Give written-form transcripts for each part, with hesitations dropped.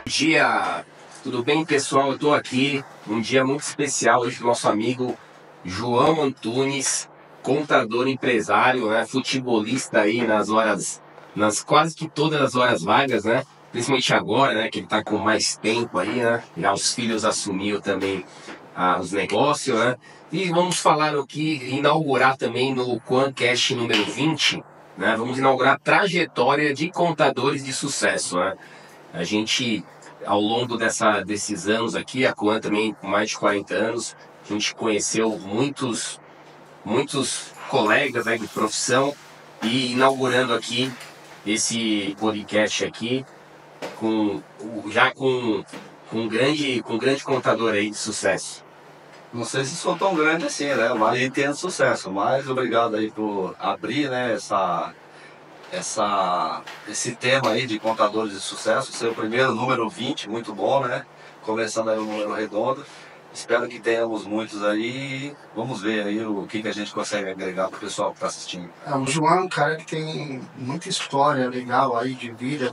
Bom dia, tudo bem, pessoal? Eu estou aqui um dia muito especial hoje com o nosso amigo João Antunes, contador empresário, né, futebolista aí nas quase que todas as horas vagas, né? Principalmente agora, né, que ele está com mais tempo aí, né? Já os filhos assumiram também os negócios, né? E vamos falar aqui, inaugurar também no QuanCast número 20, né? Vamos inaugurar a trajetória de contadores de sucesso, né? A gente, ao longo desses anos aqui, a Coan também com mais de 40 anos, a gente conheceu muitos colegas, né, de profissão e inaugurando aqui esse podcast aqui com um grande contador aí de sucesso. Não sei se sou tão grande assim, né? Mas entendo sucesso. Mas obrigado aí por abrir, né, esse tema aí de contadores de sucesso. Seu primeiro número 20, muito bom, né? Começando aí um número redondo. Espero que tenhamos muitos aí. Vamos ver aí o que a gente consegue agregar para o pessoal que está assistindo. O João é um cara que tem muita história legal aí de vida,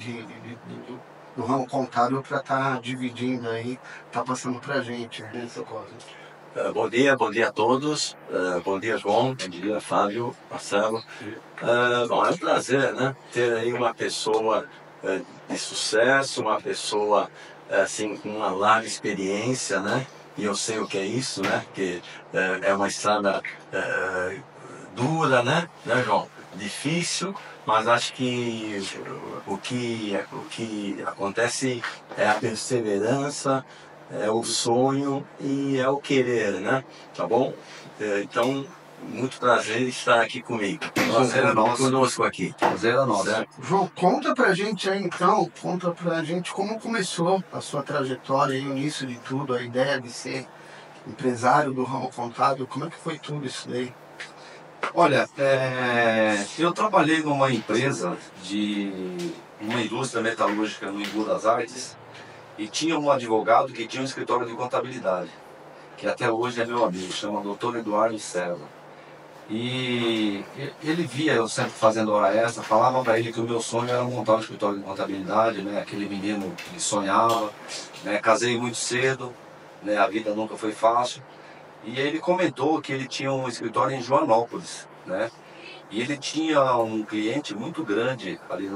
do ramo contábil para estar dividindo aí, tá passando pra gente, né, Socorro? Bom dia a todos. Bom dia, João. Bom dia, Fábio, Marcelo. Bom, é um prazer, né, ter aí uma pessoa de sucesso, uma pessoa assim com uma larga experiência, né? E eu sei o que é isso, né? Que é uma estrada dura, né, João? Difícil, mas acho que o que acontece é a perseverança, é o sonho e é o querer, né? Tá bom? Então, muito prazer estar aqui comigo. Prazer é nosso. Conosco aqui. Prazer é nosso. João, conta pra gente aí então, conta pra gente como começou a sua trajetória, o início de tudo, a ideia de ser empresário do ramo contábil, como é que foi tudo isso daí? Olha, eu trabalhei numa empresa uma indústria metalúrgica no Embu das Artes e tinha um advogado que tinha um escritório de contabilidade, que até hoje é meu amigo, chama Dr. Eduardo César. E ele via eu sempre fazendo hora extra, falava para ele que o meu sonho era montar um escritório de contabilidade, né? Aquele menino que sonhava, né? Casei muito cedo, né? A vida nunca foi fácil. E ele comentou que ele tinha um escritório em Joanópolis, né? E ele tinha um cliente muito grande ali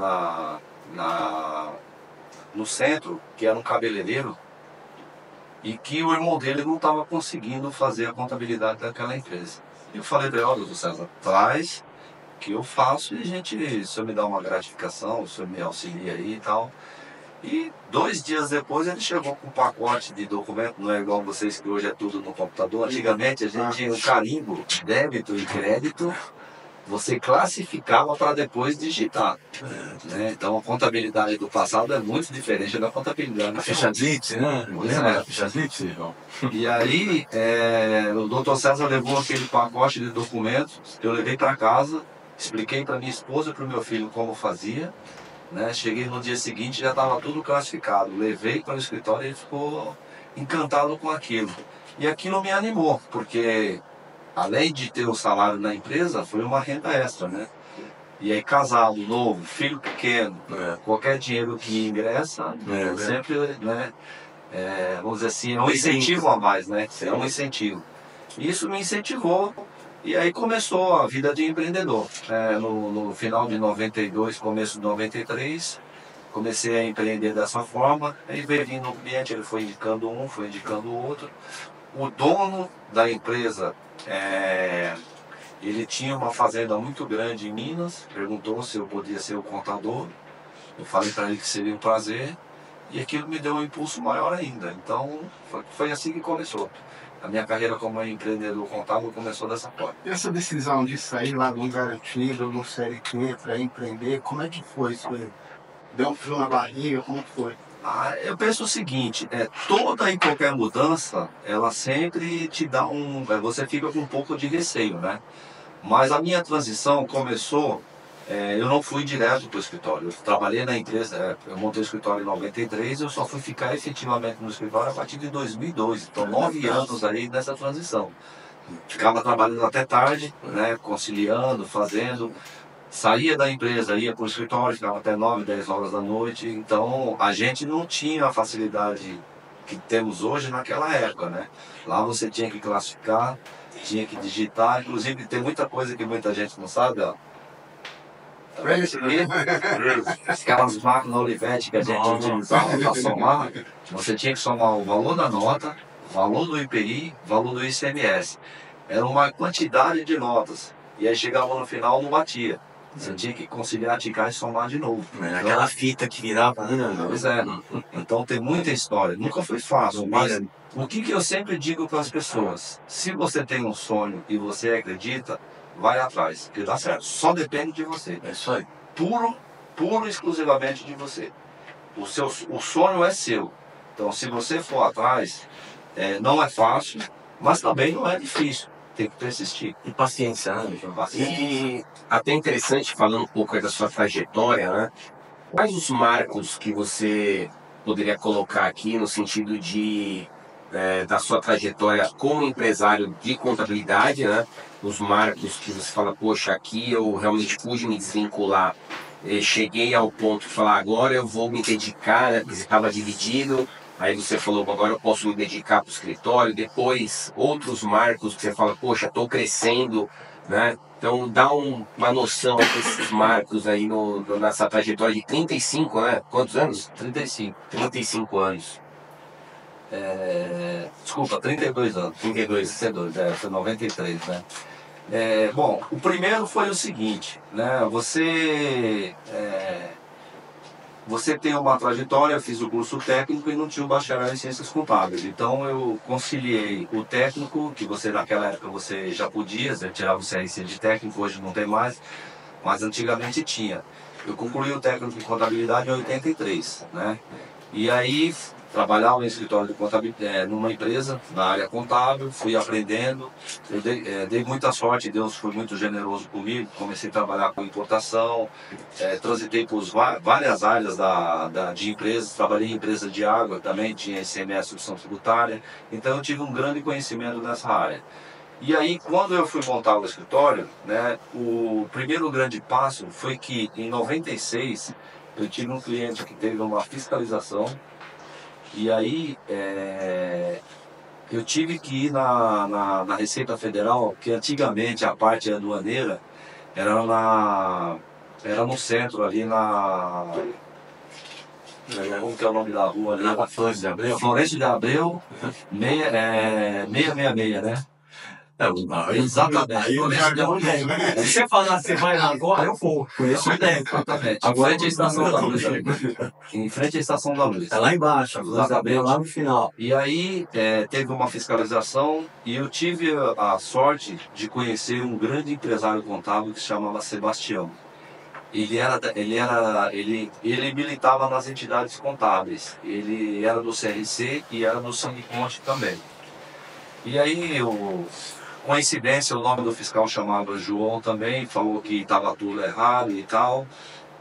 no centro, que era um cabeleireiro, e que o irmão dele não estava conseguindo fazer a contabilidade daquela empresa. E eu falei para ele, ó, doutor César, traz que eu faço e o senhor me dá uma gratificação, o senhor me auxilia aí e tal. E 2 dias depois ele chegou com um pacote de documento, não é igual vocês que hoje é tudo no computador. Antigamente a gente tinha um carimbo, débito e crédito, você classificava para depois digitar. Né? Então a contabilidade do passado é muito diferente da contabilidade. A ficha Blitz, né? Lembra a ficha Blitz, João? E aí o doutor César levou aquele pacote de documentos, eu levei para casa, expliquei para minha esposa e para o meu filho como fazia. Né? Cheguei no dia seguinte, já estava tudo classificado. Levei para o escritório e ele ficou encantado com aquilo. E aquilo me animou, porque além de ter o salário na empresa, foi uma renda extra, né? E aí casado, novo, filho pequeno, qualquer dinheiro que ingressa, sempre, né? Vamos dizer assim, é um incentivo a mais, né? É um incentivo. Isso me incentivou. E aí começou a vida de empreendedor. No final de 92, começo de 93, comecei a empreender dessa forma. Aí veio vindo um cliente, ele foi indicando um, foi indicando o outro. O dono da empresa, ele tinha uma fazenda muito grande em Minas, perguntou se eu podia ser o contador. Eu falei para ele que seria um prazer. E aquilo me deu um impulso maior ainda. Então foi assim que começou. A minha carreira como empreendedor contábil começou dessa forma. E essa decisão de sair lá do garantido, no Série Q, para empreender, como é que foi isso aí? Deu um frio na barriga, como que foi? Eu penso o seguinte, toda e qualquer mudança, ela sempre te dá você fica com um pouco de receio, né? Mas a minha transição começou, eu não fui direto para o escritório. Eu trabalhei na empresa, eu montei o escritório em 93, eu só fui ficar efetivamente no escritório a partir de 2002. Então 9 anos aí nessa transição. Ficava trabalhando até tarde, né, conciliando, fazendo. saía da empresa, ia para o escritório, ficava até 9, 10 horas da noite. Então a gente não tinha a facilidade que temos hoje naquela época, né? Lá você tinha que classificar, tinha que digitar, inclusive tem muita coisa que muita gente não sabe, ó. Aquelas máquinas Olivetti que a gente utilizava para somar, você tinha que somar o valor da nota, o valor do IPI, o valor do ICMS. Era uma quantidade de notas. E aí chegava no final, não batia. Você tinha que conciliar, ticar e somar de novo. Aquela fita que virava, né? Pois é. Então tem muita história. Nunca foi fácil, mas o que eu sempre digo para as pessoas? Se você tem um sonho e você acredita, vai atrás, que dá certo. Só depende de você. É isso aí. Puro exclusivamente de você. O sonho é seu. Então se você for atrás, não é fácil, mas também não é difícil. Tem que persistir. E paciência, né, João? E até interessante, falando um pouco aí da sua trajetória, né? Quais os marcos que você poderia colocar aqui no sentido de da sua trajetória como empresário de contabilidade, né? Os marcos que você fala, poxa, aqui eu realmente pude me desvincular, cheguei ao ponto de falar, agora eu vou me dedicar, né? Porque você estava dividido. Aí você falou, agora eu posso me dedicar para o escritório. Depois, outros marcos que você fala, poxa, estou crescendo, né? Então, dá uma noção desses marcos aí nessa trajetória de 35, né? Quantos anos? 35. 35 anos. Desculpa, 32 anos. 32. 32, foi 93, né? Bom, o primeiro foi o seguinte, né? Você tem uma trajetória, eu fiz o curso técnico e não tinha o bacharel em ciências contábeis. Então eu conciliei o técnico, que você naquela época você já podia, você tirava o CRC de técnico, hoje não tem mais, mas antigamente tinha. Eu concluí o técnico em contabilidade em 83, né? E aí trabalhava em escritório de contabilidade, numa empresa, na área contábil, fui aprendendo, eu dei muita sorte, Deus foi muito generoso comigo, comecei a trabalhar com importação, transitei por várias áreas de empresas, trabalhei em empresa de água também, tinha ICMS, substituição tributária, então eu tive um grande conhecimento nessa área. E aí, quando eu fui montar o escritório, né, o primeiro grande passo foi que, em 96, eu tive um cliente que teve uma fiscalização, e aí eu tive que ir na Receita Federal, que antigamente a parte aduaneira era no centro, ali como que é o nome da rua ali? Na Florêncio de Abreu? Florêncio de Abreu, 666, né? Exatamente. Se você falar, você vai lá agora, eu vou. Conheço o tempo. Exatamente. Agora Em frente à Estação da Luz. Em frente à Estação da Luz. É lá embaixo, a Florêncio de Abreu, lá no final. E aí teve uma fiscalização e eu tive a sorte de conhecer um grande empresário contábil que se chamava Sebastião. Ele militava nas entidades contábeis. Ele era do CRC e era do Sindiconte também. E aí coincidência, o nome do fiscal chamava João também, falou que estava tudo errado e tal.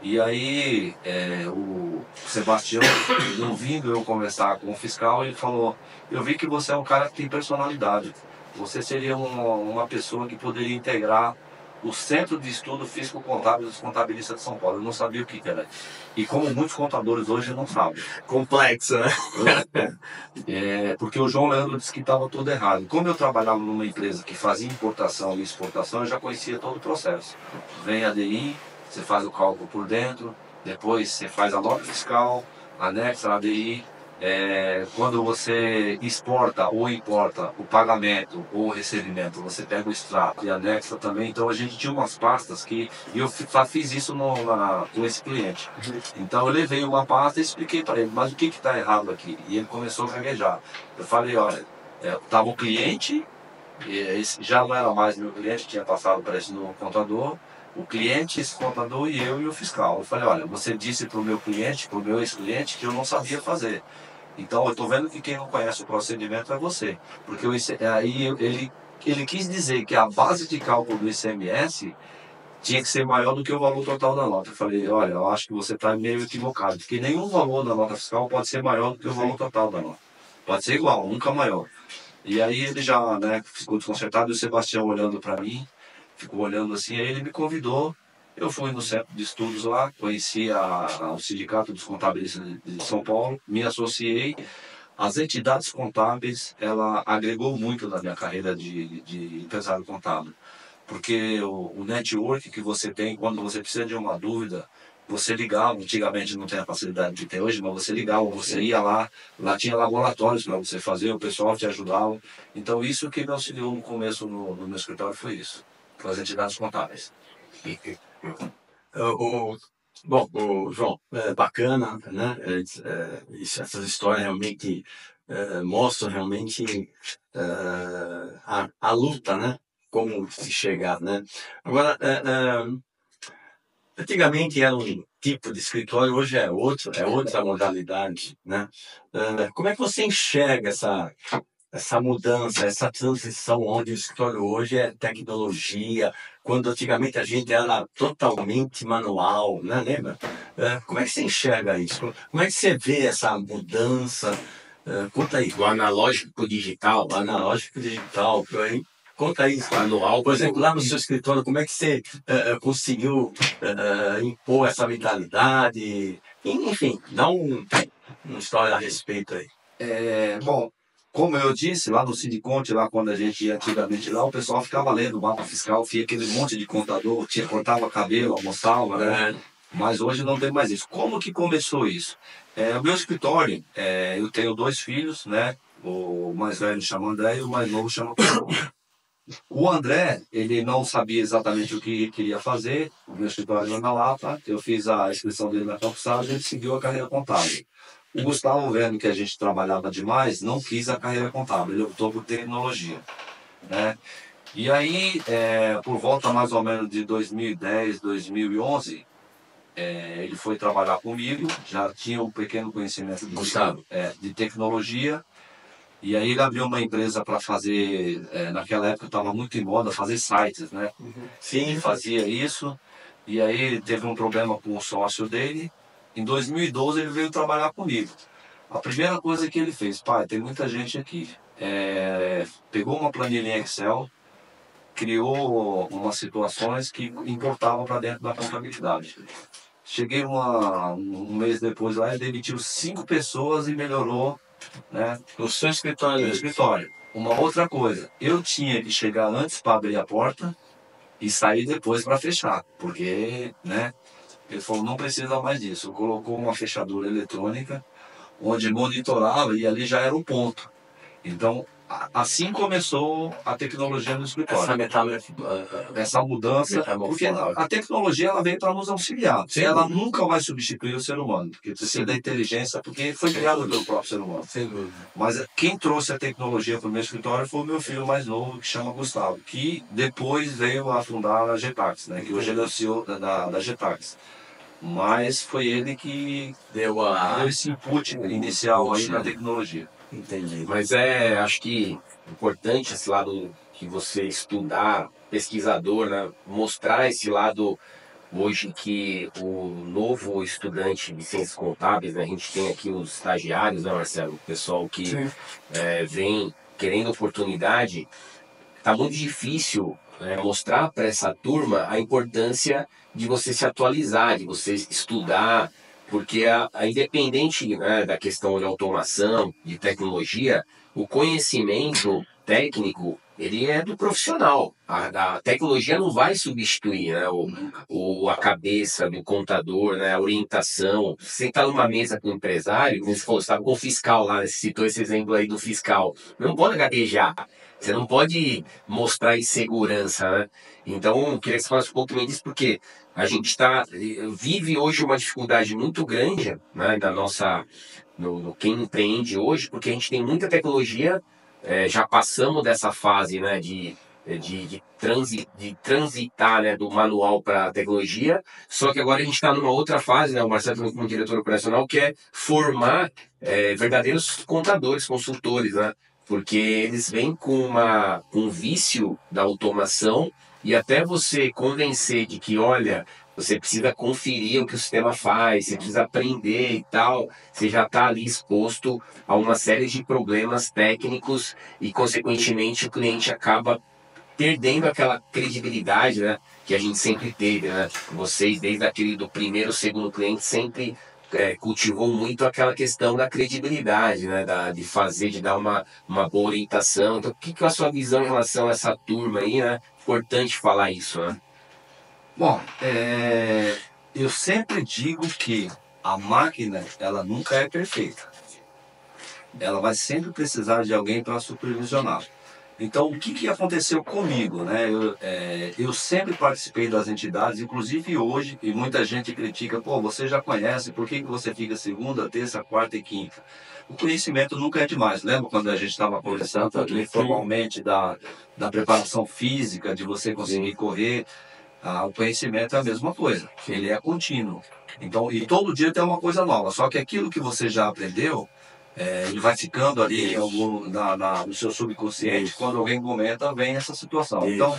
E aí o Sebastião, ouvindo eu conversar com o fiscal, ele falou, eu vi que você é um cara que tem personalidade. Você seria uma pessoa que poderia integrar o Centro de Estudo Físico-Contábil dos Contabilistas de São Paulo. Eu não sabia o que era. E como muitos contadores hoje não sabem. Complexo, né? Porque o João Leandro disse que estava tudo errado. Como eu trabalhava numa empresa que fazia importação e exportação, eu já conhecia todo o processo. Vem a DI, você faz o cálculo por dentro, depois você faz a nota fiscal, anexa a DI. Quando você exporta ou importa o pagamento ou o recebimento, você pega o extrato e anexa também. Então a gente tinha umas pastas e eu fiz isso com esse cliente. Então eu levei uma pasta e expliquei para ele, mas o que está errado aqui? E ele começou a gaguejar. Eu falei, olha, estava o cliente, esse já não era mais meu cliente, tinha passado para esse novo contador. O cliente, esse contador e eu e o fiscal. Eu falei, olha, você disse para o meu cliente, para o meu ex-cliente, que eu não sabia fazer. Então eu estou vendo que quem não conhece o procedimento é você. Porque aí ele quis dizer que a base de cálculo do ICMS tinha que ser maior do que o valor total da nota. Eu falei, olha, eu acho que você está meio equivocado, porque nenhum valor da nota fiscal pode ser maior do que o valor total da nota. Pode ser igual, nunca maior. E aí ele já ficou desconcertado, e o Sebastião olhando para mim, ficou olhando assim, aí ele me convidou Eu fui no centro de estudos lá, conheci o Sindicato dos Contabilistas de São Paulo, me associei. As entidades contábeis, ela agregou muito na minha carreira de empresário contábil, porque o network que você tem quando você precisa de uma dúvida, você ligava, antigamente não tem a facilidade que tem hoje, mas você ligava, você ia lá tinha laboratórios para você fazer, o pessoal te ajudava. Então isso que me auxiliou no começo no meu escritório foi isso, com as entidades contábeis. Bom, João, bacana, né? Essas histórias realmente mostram realmente a luta, né? Como se chegar, né? Agora, antigamente era um tipo de escritório, hoje é outra modalidade, né? Como é que você enxerga essa mudança, essa transição onde o escritório hoje é tecnologia, quando antigamente a gente era totalmente manual, né? Lembra? Como é que você enxerga isso? Como é que você vê essa mudança? Conta aí. Do analógico pro digital, O analógico digital, por aí. Conta aí, manual. por exemplo, lá no seu escritório, como é que você conseguiu impor essa mentalidade? Enfim, dá uma história a respeito aí. Bom, como eu disse, lá no Sindiconte, lá quando a gente ia antigamente lá, o pessoal ficava lendo o mapa fiscal, via aquele monte de contador, cortava cabelo, almoçava, né? Mas hoje não tem mais isso. Como que começou isso? O meu escritório, eu tenho 2 filhos, né? O mais velho chama André e o mais novo chama Paulo. O André, ele não sabia exatamente o que queria fazer. O meu escritório era na Lapa, eu fiz a inscrição dele na Campus Sales, ele seguiu a carreira contábil. O Gustavo, vendo que a gente trabalhava demais, não quis a carreira contábil, ele optou por tecnologia, né? E aí, por volta mais ou menos de 2010, 2011, ele foi trabalhar comigo, já tinha um pequeno conhecimento de tecnologia, e aí ele abriu uma empresa para fazer, naquela época estava muito em moda fazer sites, né? Sim. Ele fazia isso, e aí ele teve um problema com o sócio dele. Em 2012 ele veio trabalhar comigo. A primeira coisa que ele fez, pai, tem muita gente aqui. Pegou uma planilha em Excel, criou umas situações que importavam para dentro da contabilidade. Cheguei um mês depois lá, ele demitiu 5 pessoas e melhorou, né? No seu escritório? No escritório. Uma outra coisa, eu tinha que chegar antes para abrir a porta e sair depois para fechar, porque, né? Ele falou, não precisa mais disso. Colocou uma fechadura eletrônica, onde monitorava e ali já era o ponto. Então, assim começou a tecnologia no escritório. Essa mudança, porque a tecnologia ela veio para nos auxiliar. Sim. Ela nunca vai substituir o ser humano, porque precisa da inteligência, porque foi criado pelo próprio ser humano. Sem dúvida. Mas quem trouxe a tecnologia para o meu escritório foi o meu filho mais novo, que chama Gustavo, que depois veio a fundar a Getax, né? Que hoje ele é o CEO da Getax. Mas foi ele que deu esse input inicial aí na tecnologia. Entendi. Mas acho que importante esse lado que você estudar, pesquisador, né? Mostrar esse lado hoje que o novo estudante de ciências contábeis, né? A gente tem aqui os estagiários, né, Marcelo? O pessoal que vem querendo oportunidade. Tá muito difícil mostrar para essa turma a importância de você se atualizar, de você estudar, porque independente, né, da questão de automação, de tecnologia, o conhecimento técnico ele é do profissional. A tecnologia não vai substituir, né, a cabeça do contador, né, a orientação. Você está numa mesa com um empresário, como você falou, você estava com o fiscal lá, você citou esse exemplo aí do fiscal. Não pode gaguejar. Você não pode mostrar insegurança, né? Então, eu queria que você falasse um pouquinho disso, porque a gente vive hoje uma dificuldade muito grande, né, no quem empreende hoje, porque a gente tem muita tecnologia, já passamos dessa fase, né, de transitar, né, do manual para a tecnologia, só que agora a gente está numa outra fase, né, o Marcelo falou como diretor operacional, que é formar verdadeiros contadores, consultores, né? Porque eles vêm com um vício da automação e até você convencer de que, olha, você precisa conferir o que o sistema faz, você precisa aprender e tal, você já está ali exposto a uma série de problemas técnicos e, consequentemente, o cliente acaba perdendo aquela credibilidade, né? Que a gente sempre teve, né? Vocês, desde aquele do primeiro, segundo cliente, sempre cultivou muito aquela questão da credibilidade, né? De fazer, de dar uma boa orientação. Então, o que é a sua visão em relação a essa turma aí, né? Importante falar isso, né? Bom, eu sempre digo que a máquina, ela nunca é perfeita. Ela vai sempre precisar de alguém para supervisionar. Então, o que aconteceu comigo, né? Eu sempre participei das entidades, inclusive hoje, e muita gente critica, pô, você já conhece, por que você fica segunda, terça, quarta e quinta? O conhecimento nunca é demais. Lembra quando a gente estava conversando aqui formalmente da preparação física, de você conseguir correr? O conhecimento é a mesma coisa, ele é contínuo. Então, e todo dia tem uma coisa nova, só que aquilo que você já aprendeu, ele vai ficando ali no seu subconsciente. Quando alguém comenta, vem essa situação. Então,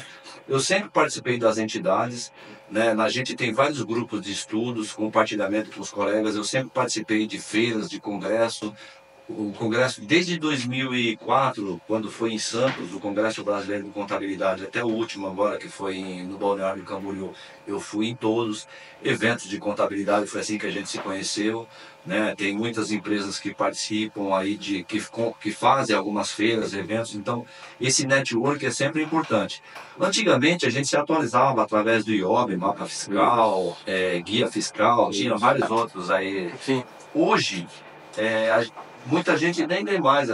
eu sempre participei das entidades, né? A gente tem vários grupos de estudos, compartilhamento com os colegas. Eu sempre participei de feiras, de congresso. O congresso, desde 2004, quando foi em Santos, o Congresso Brasileiro de Contabilidade, até o último agora, que foi no Balneário Camboriú, eu fui em todos. Eventos de contabilidade, foi assim que a gente se conheceu, né? Tem muitas empresas que participam aí, que fazem algumas feiras, eventos, então esse network é sempre importante. Antigamente a gente se atualizava através do IOB, mapa fiscal, guia fiscal, tinha vários outros aí. Sim. Hoje, muita gente nem lê mais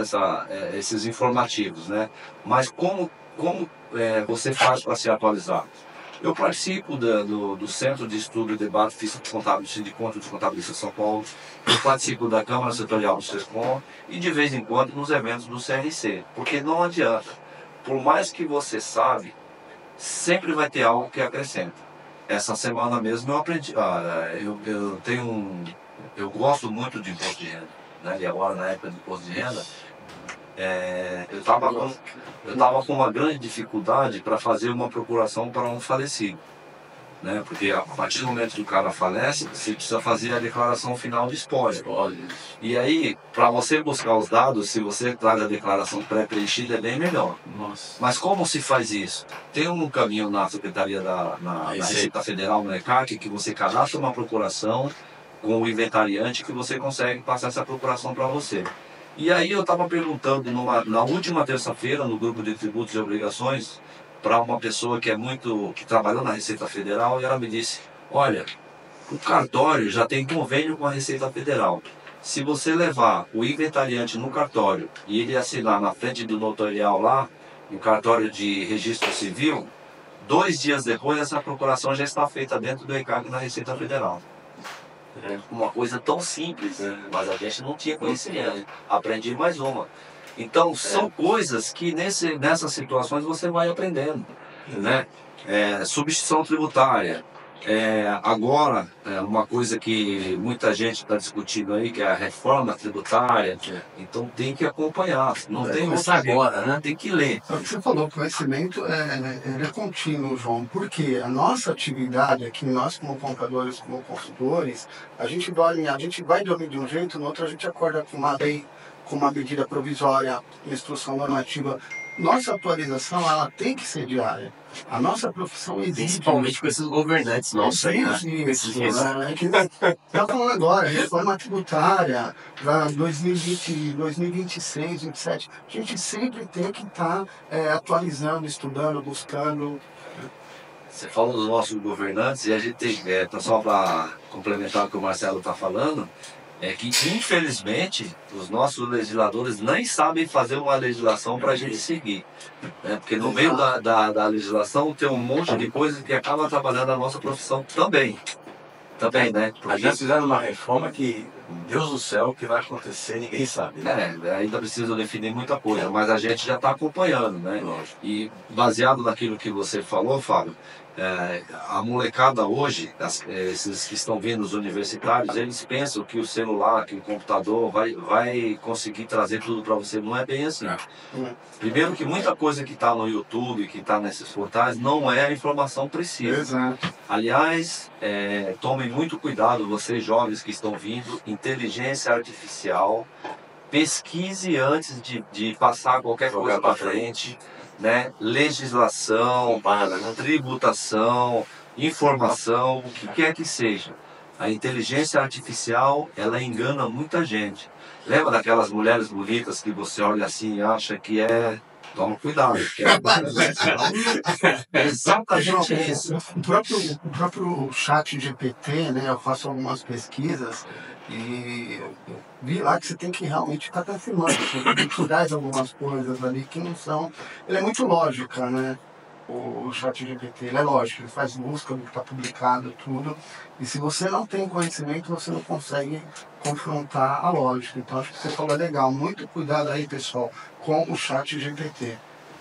esses informativos, né? Mas como você faz para se atualizar? Eu participo do Centro de Estudo e Debate Físico Contábil do Sindicato de Contabilistas de São Paulo, eu participo da Câmara Setorial do SESCOM e de vez em quando nos eventos do CRC, porque não adianta, por mais que você sabe, sempre vai ter algo que acrescenta. Essa semana mesmo eu aprendi, eu gosto muito de imposto de renda, né? E agora na época de imposto de renda, eu estava com uma grande dificuldade para fazer uma procuração para um falecido, né? Porque a partir do momento que o cara falece, você precisa fazer a declaração final de espólio. E aí, para você buscar os dados, se você traz a declaração pré-preenchida, é bem melhor. Nossa. Mas como se faz isso? Tem um caminho na Secretaria da Receita Federal, no ECAC, que você cadastra uma procuração com o inventariante, que você consegue passar essa procuração para você. E aí eu estava perguntando na última terça-feira, no grupo de tributos e obrigações, para uma pessoa que trabalhou na Receita Federal, e ela me disse, olha, o cartório já tem convênio com a Receita Federal. Se você levar o inventariante no cartório e ele assinar na frente do notarial lá, no cartório de registro civil, 2 dias depois essa procuração já está feita dentro do ECAC da Receita Federal. Uma coisa tão simples, mas a gente não tinha conhecimento. Aprendi mais uma. Então, são coisas que nessas situações você vai aprendendo, né? Substituição tributária. Agora, uma coisa que muita gente está discutindo aí, que é a reforma tributária. Então, tem que acompanhar. Não tem começar agora, né? Tem que ler. É o que você falou, o conhecimento ele é contínuo, João, porque a nossa atividade aqui, nós como contadores, como consultores, a gente vai dormir de um jeito, no outro a gente acorda com uma lei, com uma medida provisória, instrução normativa. Nossa atualização, ela tem que ser diária. A nossa profissão exige. Principalmente com esses governantes nossos aí, né? Está falando agora, reforma tributária para 2020, 2026, 2027. A gente sempre tem que estar atualizando, estudando, buscando. Você falou dos nossos governantes, e a gente tem, só para complementar o que o Marcelo está falando, que infelizmente os nossos legisladores nem sabem fazer uma legislação para a gente seguir, né? Porque no meio da legislação tem um monte de coisa que acaba atrapalhando a nossa profissão também, né? A gente fizeram uma reforma que, Deus do céu, o que vai acontecer, ninguém sabe, né? Ainda precisa definir muita coisa, mas a gente já está acompanhando, né? E baseado naquilo que você falou, Fábio, a molecada hoje, esses que estão vindo, os universitários, eles pensam que o celular, que o computador vai conseguir trazer tudo para você. Não é bem assim. Primeiro que muita coisa que está no YouTube, que está nesses portais, não é a informação precisa. Exato. Aliás, tomem muito cuidado, vocês jovens que estão vindo, inteligência artificial, pesquise antes de passar qualquer coisa para frente. né, legislação, tributação, informação, o que quer que seja. A inteligência artificial, ela engana muita gente. Lembra daquelas mulheres bonitas que você olha assim e acha que é... Toma cuidado. É exatamente isso. O próprio chat GPT, né? Eu faço algumas pesquisas e eu vi lá que você tem que realmente estar confirmando. Você tem que traz algumas coisas ali que não são... Ele é muito lógica, né? O chat GPT, ele é lógico, ele faz busca do que está publicado, tudo. E se você não tem conhecimento, você não consegue confrontar a lógica. Então acho que você falou legal. Muito cuidado aí, pessoal, com o chat GPT.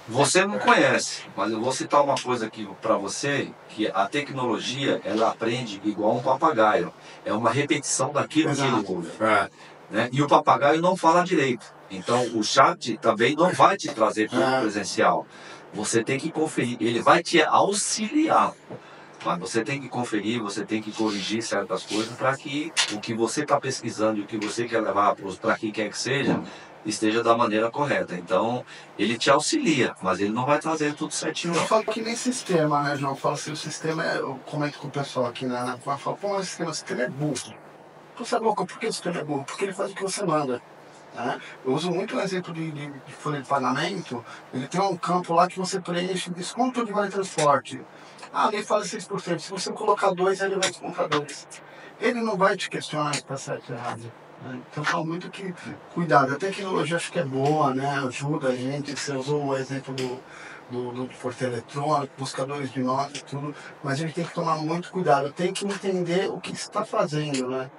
Você não conhece, mas eu vou citar uma coisa aqui para você, que a tecnologia, ela aprende igual um papagaio. É uma repetição daquilo que ele ouve. Né? E o papagaio não fala direito. Então o chat também não vai te trazer para o presencial. Você tem que conferir, ele vai te auxiliar. Mas você tem que conferir, você tem que corrigir certas coisas para que o que você está pesquisando e o que você quer levar para quem quer que seja, esteja da maneira correta. Então, ele te auxilia, mas ele não vai trazer tudo certinho. Eu falo que nem sistema, né, João? Eu falo assim, o sistema é... Eu comento com o pessoal aqui na eu falo, pô, mas o sistema é burro. Você é louco, por que o sistema é burro? Porque ele faz o que você manda. Né? Eu uso muito o exemplo de folha de pagamento. Ele tem um campo lá que você preenche desconto de vale transporte. Ah, nem fala 6%. Se você colocar 2, ele vai descontar 2. Ele não vai te questionar se está certo ou errado. Né? Então, falo muito que cuidado. A tecnologia acho que é boa, né? Ajuda a gente. Você usou o exemplo do porteiro eletrônico, buscadores de notas e tudo. Mas a gente tem que tomar muito cuidado. Tem que entender o que está fazendo, né?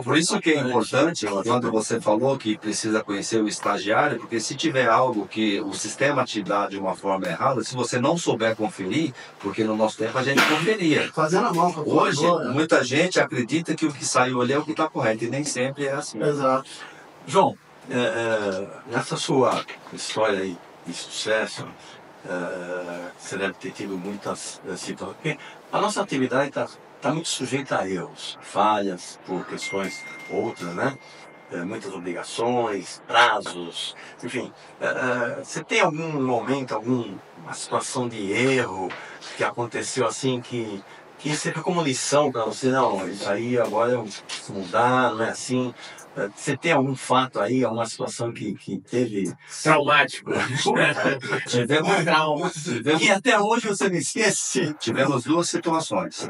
Por isso que é importante, quando você falou que precisa conhecer o estagiário, porque se tiver algo que o sistema te dá de uma forma errada, se você não souber conferir, porque no nosso tempo a gente conferia. Fazendo a mão com a Hoje, muita gente acredita que o que saiu ali é o que está correto, e nem sempre é assim. Exato. João, nessa sua história aí de sucesso, você deve ter tido muitas situações, porque a nossa atividade está muito sujeita a erros, falhas, por questões outras, né? Muitas obrigações, prazos, enfim. Você tem algum momento, alguma situação de erro que aconteceu assim que serve como lição para você? Não, isso aí agora eu preciso mudar, não é assim. Você tem algum fato aí, alguma situação que teve... Traumático. Tivemos traumas. E até hoje você não esquece? Tivemos duas situações.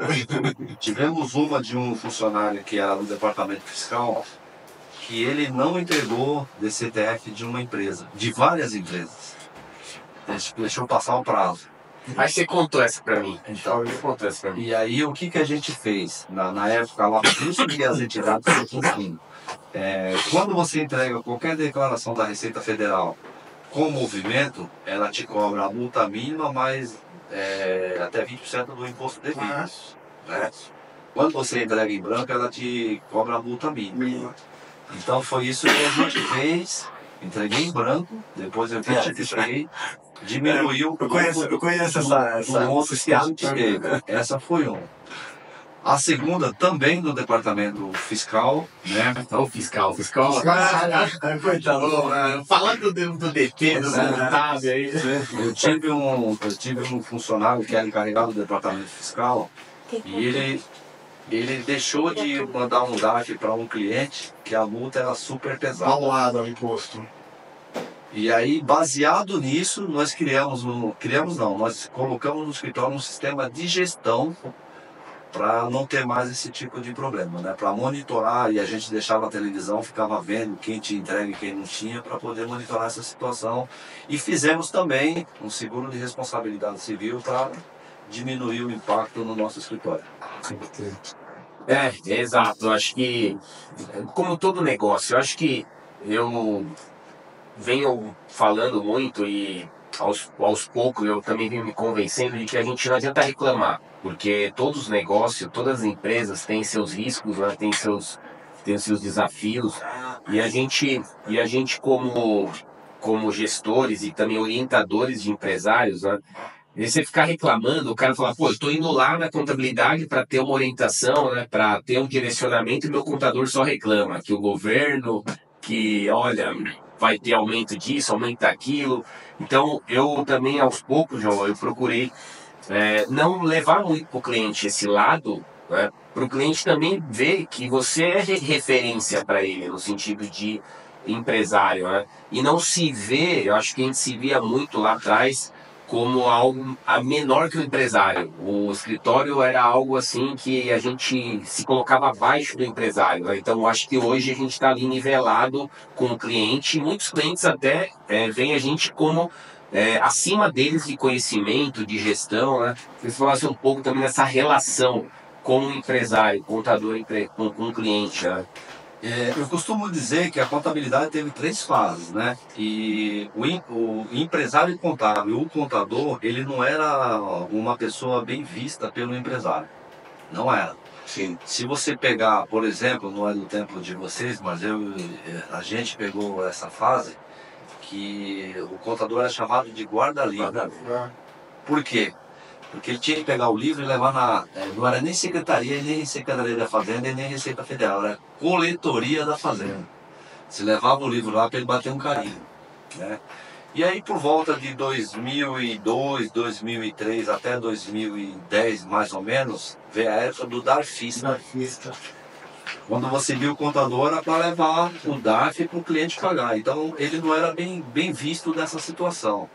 Tivemos uma de um funcionário que era do departamento fiscal, que ele não entregou DCTF de uma empresa, de várias empresas. Deixou passar o prazo. Aí você contou essa pra mim. Então, ele contou essa pra mim. E aí, o que a gente fez? Na época lá, por isso que as entidades são quando você entrega qualquer declaração da Receita Federal com movimento, ela te cobra a multa mínima, mais até 20% do imposto devido. Né? Quando você entrega em branco, ela te cobra a multa mínima. Então foi isso que a gente fez. Entreguei em branco, depois eu certifiquei, diminuiu eu conheço essa outro que a gente teve. Essa foi uma. A segunda também do departamento fiscal, né? Então, fiscal. Coitado. Falando do DP, do contábil aí. Eu tive um funcionário que era encarregado do departamento fiscal e ele deixou de mandar um DARF para um cliente que a multa era super pesada. Ao lado, ao imposto. E aí, baseado nisso, nós nós colocamos no escritório um sistema de gestão para não ter mais esse tipo de problema, né? Para monitorar, e a gente deixava a televisão, ficava vendo quem tinha entregue e quem não tinha, para poder monitorar essa situação. E fizemos também um seguro de responsabilidade civil para diminuir o impacto no nosso escritório. Exato. Eu acho que, como todo negócio, eu acho que eu venho falando muito e aos poucos eu também venho me convencendo de que a gente não adianta reclamar, porque todos os negócios, todas as empresas têm seus riscos, né? Têm seus desafios, e a gente como gestores e também orientadores de empresários, né? E você ficar reclamando, o cara falar, pô, eu estou indo lá na contabilidade para ter uma orientação, né? Para ter um direcionamento, e meu contador só reclama que o governo, que olha, vai ter aumento disso, aumento daquilo. Então, eu também, aos poucos, João, eu procurei não levar muito para o cliente esse lado, né, para o cliente também ver que você é referência para ele, no sentido de empresário, né? E não se vê, eu acho que a gente se via muito lá atrás como algo menor que o empresário. O escritório era algo assim que a gente se colocava abaixo do empresário, né? Então eu acho que hoje a gente está ali nivelado com o cliente, e muitos clientes até veem a gente como acima deles de conhecimento, de gestão, né? Vocês falassem um pouco também dessa relação com o empresário, contador com o cliente, né? Eu costumo dizer que a contabilidade teve 3 fases, né? E o empresário contábil e o contador, ele não era uma pessoa bem vista pelo empresário. Não era. Sim. Se você pegar, por exemplo, não é do tempo de vocês, mas a gente pegou essa fase que o contador era chamado de guarda-livro. Por quê? Porque ele tinha que pegar o livro e levar não era nem secretaria, nem Secretaria da Fazenda, e nem Receita Federal, era coletoria da Fazenda. Você levava o livro lá para ele bater um carinho, né? E aí por volta de 2002, 2003 até 2010 mais ou menos, veio a época do DARFista. Quando você viu o contador era para levar o DARF para o cliente pagar. Então ele não era bem visto nessa situação.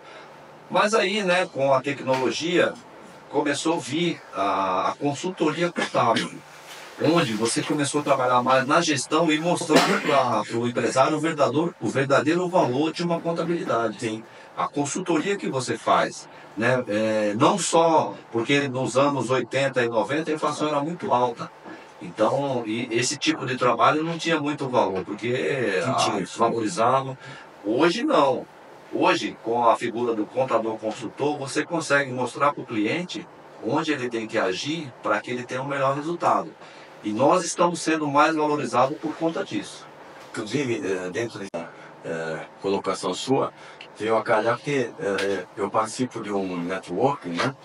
Mas aí, né, com a tecnologia, começou a vir a consultoria contábil, onde você começou a trabalhar mais na gestão e mostrando para o empresário o verdadeiro valor de uma contabilidade. Sim. A consultoria que você faz, né, não só porque nos anos 80 e 90 a inflação era muito alta. Então, esse tipo de trabalho não tinha muito valor, porque valorizava. Hoje não. Hoje, com a figura do contador-consultor, você consegue mostrar para o cliente onde ele tem que agir para que ele tenha um melhor resultado. E nós estamos sendo mais valorizados por conta disso. Inclusive, dentro da colocação sua, veio a calhar que eu participo de um networking, né?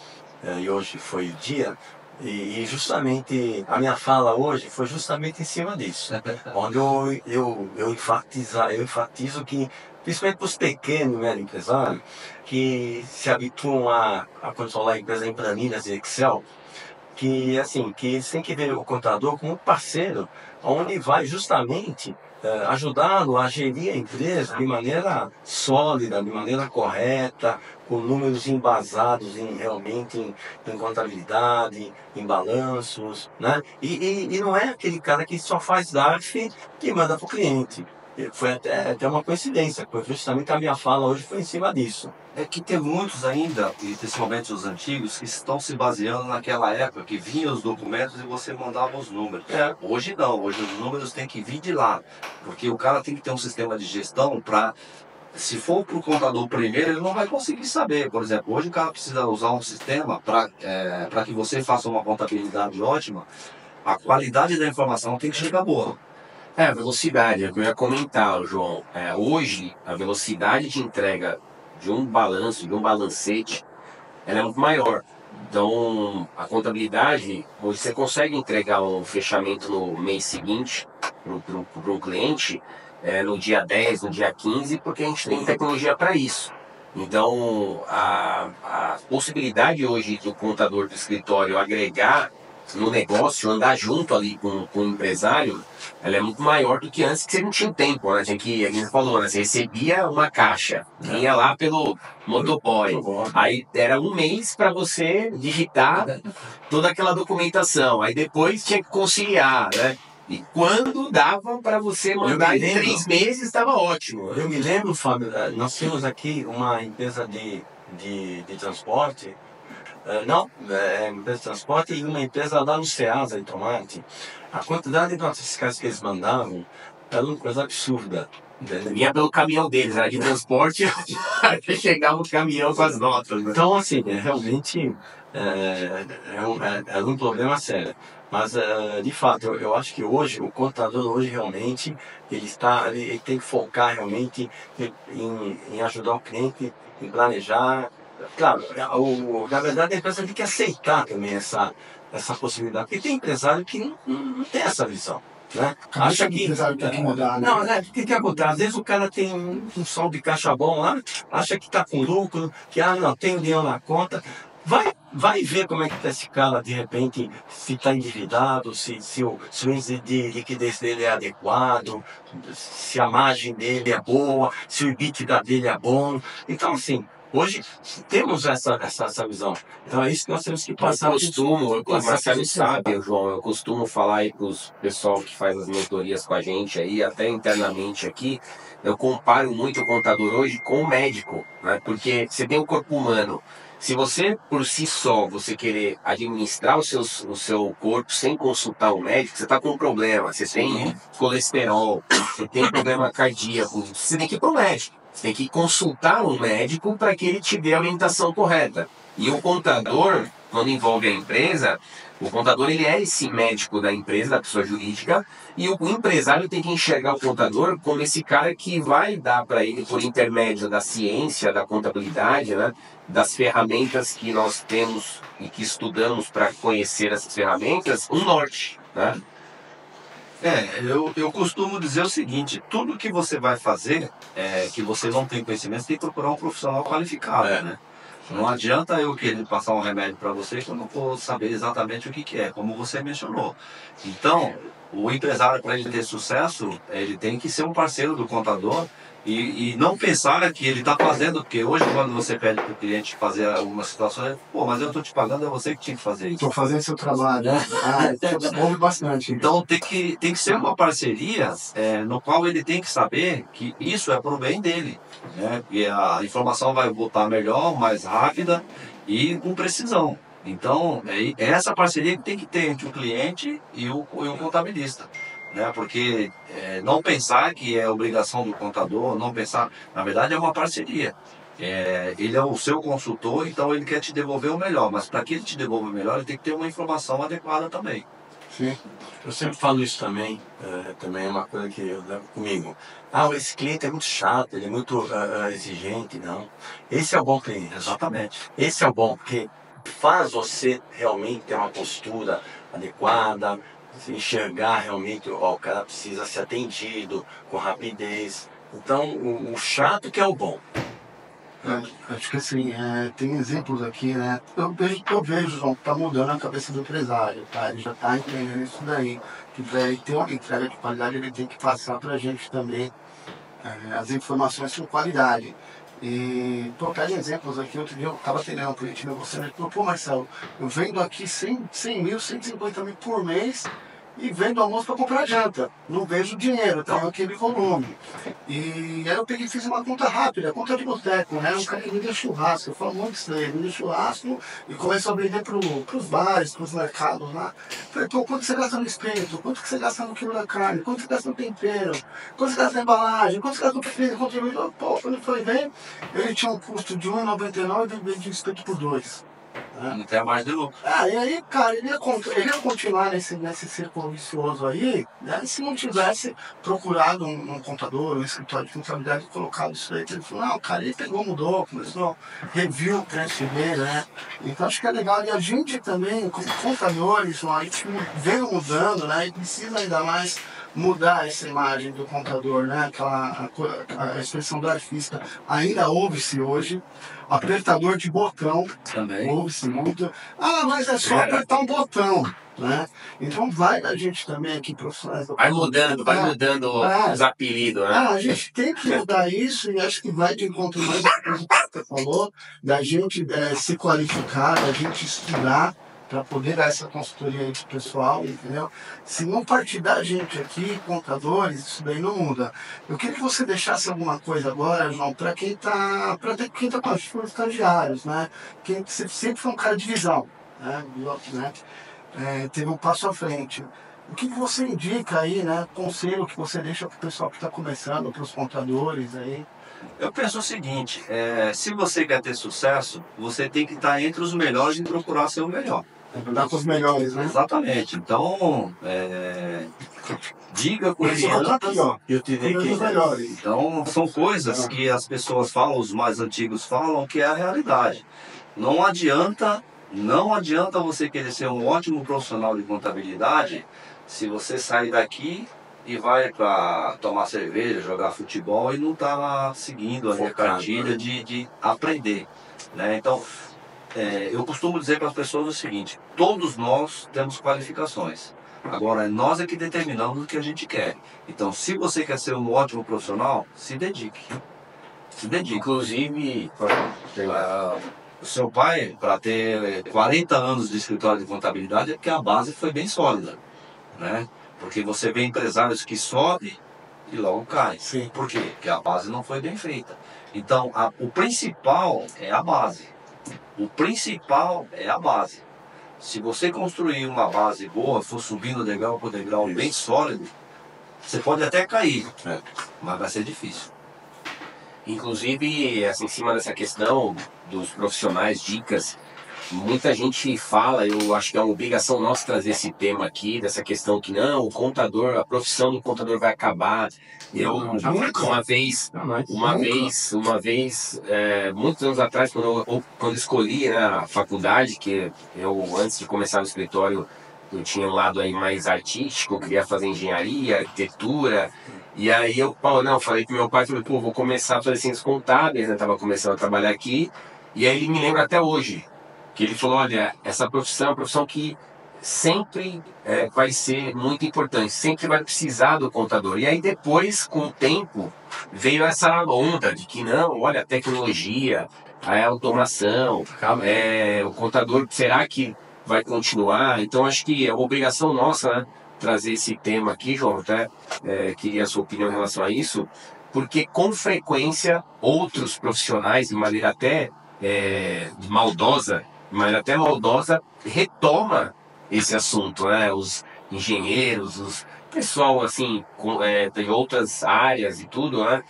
E hoje foi o dia. E justamente a minha fala hoje foi justamente em cima disso, onde eu enfatizo que, principalmente para os pequenos, né, empresários, que se habituam a controlar a empresa em planilhas e Excel, que assim, que eles têm que ver o contador como um parceiro, onde vai justamente ajudá-lo a gerir a empresa de maneira sólida, de maneira correta, com números embasados realmente em contabilidade, em balanços, né? E não é aquele cara que só faz DARF que manda para o cliente. Foi até uma coincidência, porque justamente a minha fala hoje foi em cima disso. É que tem muitos ainda, e principalmente os antigos, que estão se baseando naquela época que vinham os documentos e você mandava os números. Hoje não, hoje os números têm que vir de lá, porque o cara tem que ter um sistema de gestão para, se for para o contador primeiro, ele não vai conseguir saber. Por exemplo, hoje o cara precisa usar um sistema para que você faça uma contabilidade ótima, a qualidade da informação tem que chegar boa. A velocidade, é o que eu ia comentar, João. Hoje, a velocidade de entrega de um balanço, de um balancete, ela é muito maior. Então, a contabilidade, hoje você consegue entregar um fechamento no mês seguinte para um cliente, no dia 10, no dia 15, porque a gente tem tecnologia para isso. Então, a possibilidade hoje do contador do escritório agregar no negócio, andar junto ali com o empresário, ela é muito maior do que antes, que você não tinha tempo, né? Tinha que, a gente falou, né? Você recebia uma caixa, vinha lá pelo motoboy, aí era um mês para você digitar toda aquela documentação, aí depois tinha que conciliar, né? E quando dava para você mandar em 3 meses, estava ótimo. Eu me lembro, Fábio, nós tínhamos aqui uma empresa de transporte, uma empresa de transporte e uma empresa lá no Ceasa de tomate. A quantidade de notas fiscais que eles mandavam era uma coisa absurda. Vinha pelo caminhão deles, era de transporte, até chegava o caminhão com as notas. Né? Então, assim, realmente é um problema sério. Mas, de fato, eu acho que hoje, o contador hoje realmente, ele tem que focar realmente em ajudar o cliente, em planejar. Claro, na verdade a empresa tem que aceitar também essa possibilidade, porque tem empresário que não tem essa visão. Né? Cabeça Acha do que empresário tem que mudar, né? Não, né? O que acontece? Às vezes o cara tem um saldo de caixa bom lá, acha que está com lucro, que não, tem dinheiro na conta. Vai ver como é que está esse cara, de repente, se está endividado, se o índice de liquidez dele é adequado, se a margem dele é boa, se o EBITDA dele é bom. Então, assim, hoje temos essa visão. Então é isso que nós temos que passar. O Marcelo sabe, João, eu costumo falar aí pros pessoal que faz as mentorias com a gente aí, até internamente aqui, eu comparo muito o contador hoje com o médico, né? Porque você tem o corpo humano. Se você, por si só, você querer administrar o seu corpo sem consultar o médico, você está com um problema. Você tem colesterol, você tem problema cardíaco, você tem que ir para o médico. Você tem que consultar um médico para que ele te dê a orientação correta. E o contador, quando envolve a empresa, o contador ele é esse médico da empresa, da pessoa jurídica, e o empresário tem que enxergar o contador como esse cara que vai dar para ele, por intermédio da ciência, da contabilidade, né, das ferramentas que nós temos e que estudamos para conhecer essas ferramentas, um norte, né? Eu costumo dizer o seguinte, tudo que você vai fazer, que você não tem conhecimento, você tem que procurar um profissional qualificado, né? Não adianta eu querer passar um remédio para você que eu não vou saber exatamente o que é, como você mencionou. Então, o empresário, para ele ter sucesso, ele tem que ser um parceiro do contador e não pensar que ele está fazendo, porque hoje quando você pede para o cliente fazer alguma situação, pô, mas eu estou te pagando, é você que tinha que fazer isso. Estou fazendo seu trabalho, né? Ouve bastante. Então tem que ser uma parceria no qual ele tem que saber que isso é para o bem dele, né? E a informação vai voltar melhor, mais rápida e com precisão. Então é essa parceria que tem que ter entre o cliente e o contabilista, né? Porque não pensar que é obrigação do contador, não pensar, na verdade é uma parceria. Ele é o seu consultor, então ele quer te devolver o melhor, mas para que ele te devolva o melhor, ele tem que ter uma informação adequada também. Sim. Eu sempre falo isso também, também é uma coisa que eu levo comigo. Esse cliente é muito chato, ele é muito exigente, não. Esse é o bom cliente. Exatamente. Esse é o bom, porque faz você realmente ter uma postura adequada, enxergar realmente, o cara precisa ser atendido com rapidez. Então, o chato que é o bom. Acho que assim, tem exemplos aqui, né? Eu vejo, João, que está mudando a cabeça do empresário, tá? Ele já está entendendo isso daí. Que para ele ter uma entrega de qualidade, ele tem que passar para a gente também as informações com qualidade. E, pega exemplos aqui, outro dia eu estava atendendo um cliente meu, você me falou, pô Marcelo, eu vendo aqui 100 mil, 150 mil por mês e vendo almoço para comprar janta. Não vejo dinheiro, tenho aquele volume. E aí eu peguei e fiz uma conta rápida, conta de boteco, né? Um cara que vende churrasco, eu falo muito isso daí, vende churrasco e começou a vender pros bares, pros mercados lá. Falei, pô, quanto você gasta no espeto? Quanto que você gasta no quilo da carne? Quanto você gasta no tempero? Quanto você gasta na embalagem? Quanto você gasta no perfil? Pô, quando ele foi ver, ele tinha um custo de R$ 1,99 e vendia o espeto por 2. Não tem a margem de lucro. E aí, cara, ele ia continuar nesse círculo vicioso aí, né? Se não tivesse procurado um contador, um escritório de contabilidade e colocado isso aí. Ele falou, não, cara, ele pegou, mudou, começou a review o preço dele, né? Então acho que é legal. E a gente também, como contadores, a gente veio mudando, né? E precisa ainda mais mudar essa imagem do contador, né? A expressão do artista ainda ouve-se hoje. Apertador de botão, também ouve-se muito. Mas é só apertar um botão, né? Então vai da gente também aqui, profissionais. Vai mudando os apelidos, né? A gente tem que mudar isso e acho que vai de encontro mais a coisa que você falou, da gente se qualificar, da gente estudar para poder dar essa consultoria aí pro pessoal, entendeu? Se não partir da gente aqui, contadores, isso daí não muda. Eu queria que você deixasse alguma coisa agora, João, para quem tá com os estagiários, né? Quem sempre foi um cara de visão, né? Teve um passo à frente. O que você indica aí, né? Conselho que você deixa para o pessoal que está começando, para os contadores aí? Eu penso o seguinte, se você quer ter sucesso, você tem que estar entre os melhores e procurar ser o melhor. Andar com os melhores, né? Exatamente. Então, diga com eles. Eu te digo que melhores. Então, são coisas que as pessoas falam, os mais antigos falam, que é a realidade. Não adianta você querer ser um ótimo profissional de contabilidade se você sair daqui e vai para tomar cerveja, jogar futebol e não está lá seguindo a minha cartilha de aprender, né? Então, eu costumo dizer para as pessoas o seguinte: todos nós temos qualificações. Agora, nós é que determinamos o que a gente quer. Então, se você quer ser um ótimo profissional, se dedique. Se dedique. Inclusive, O seu pai, para ter 40 anos de escritório de contabilidade, é porque a base foi bem sólida, né? Porque você vê empresários que sobem e logo caem. Sim. Por quê? Porque a base não foi bem feita. Então, o principal é a base. O principal é a base. Se você construir uma base boa, for subindo degrau por degrau bem sólido, você pode até cair, mas vai ser difícil. inclusive, assim, em cima dessa questão dos profissionais, dicas, muita gente fala, eu acho que é uma obrigação nossa trazer esse tema aqui, dessa questão que não, o contador, a profissão do contador vai acabar. Eu, uma vez, muitos anos atrás, quando escolhi, né, a faculdade, que eu, antes de começar no escritório, eu tinha um lado aí mais artístico, eu queria fazer engenharia, arquitetura, e aí eu falei com meu pai, pô, vou começar a fazer ciências contábeis, né, tava começando a trabalhar aqui, e aí ele me lembra até hoje, que ele falou, olha, essa profissão é uma profissão que sempre vai ser muito importante, sempre vai precisar do contador. E aí depois, com o tempo, veio essa onda de que não, olha, a tecnologia, a automação, o contador, será que vai continuar? Então acho que é uma obrigação nossa, né, trazer esse tema aqui, João, até queria a sua opinião em relação a isso, porque com frequência outros profissionais, de maneira até maldosa, retoma esse assunto, né? Os engenheiros, os pessoal assim, de outras áreas e tudo, né?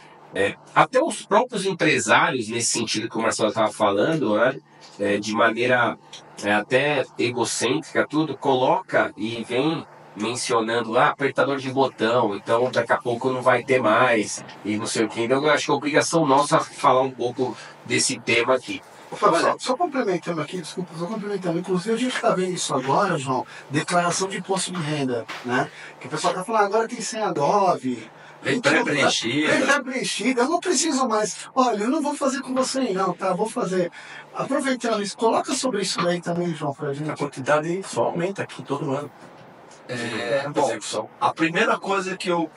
Até os próprios empresários, nesse sentido que o Marcelo estava falando, né? De maneira até egocêntrica, tudo, coloca e vem mencionando lá apertador de botão, então daqui a pouco não vai ter mais, e não sei o que. Então eu acho que é obrigação nossa falar um pouco desse tema aqui. Só complementando aqui, desculpa, só complementando. Inclusive a gente está vendo isso agora, João, declaração de imposto de renda, né? Que o pessoal está falando, agora tem senha Gov. Vem pré-preenchida. Eu não preciso mais. Olha, eu não vou fazer com você não, tá? Vou fazer. Aproveitando isso, coloca sobre isso daí também, João, pra gente. A quantidade só aumenta aqui todo ano. Bom, a primeira coisa que eu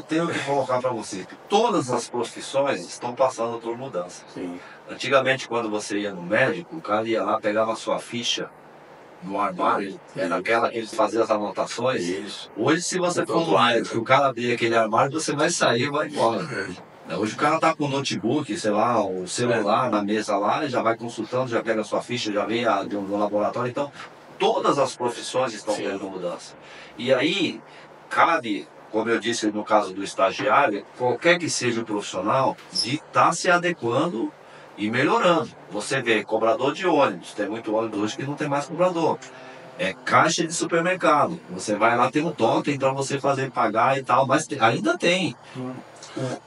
tenho que colocar para você, todas as profissões estão passando por mudança. Sim. Antigamente, quando você ia no médico, o cara ia lá, pegava a sua ficha no armário, era aquela que eles faziam as anotações. Isso. Hoje, se você for no médico, que o cara abrir aquele armário, você vai sair e vai embora. Hoje o cara tá com o notebook, sei lá, o celular na mesa lá, já vai consultando, já pega a sua ficha, já vem do laboratório. Então, todas as profissões estão tendo mudança. E aí, cabe, como eu disse no caso do estagiário, qualquer que seja o profissional, de estar se adequando e melhorando. Você vê, cobrador de ônibus, tem muito ônibus hoje que não tem mais cobrador. Caixa de supermercado, você vai lá, tem um totem para você fazer pagar e tal, mas ainda tem.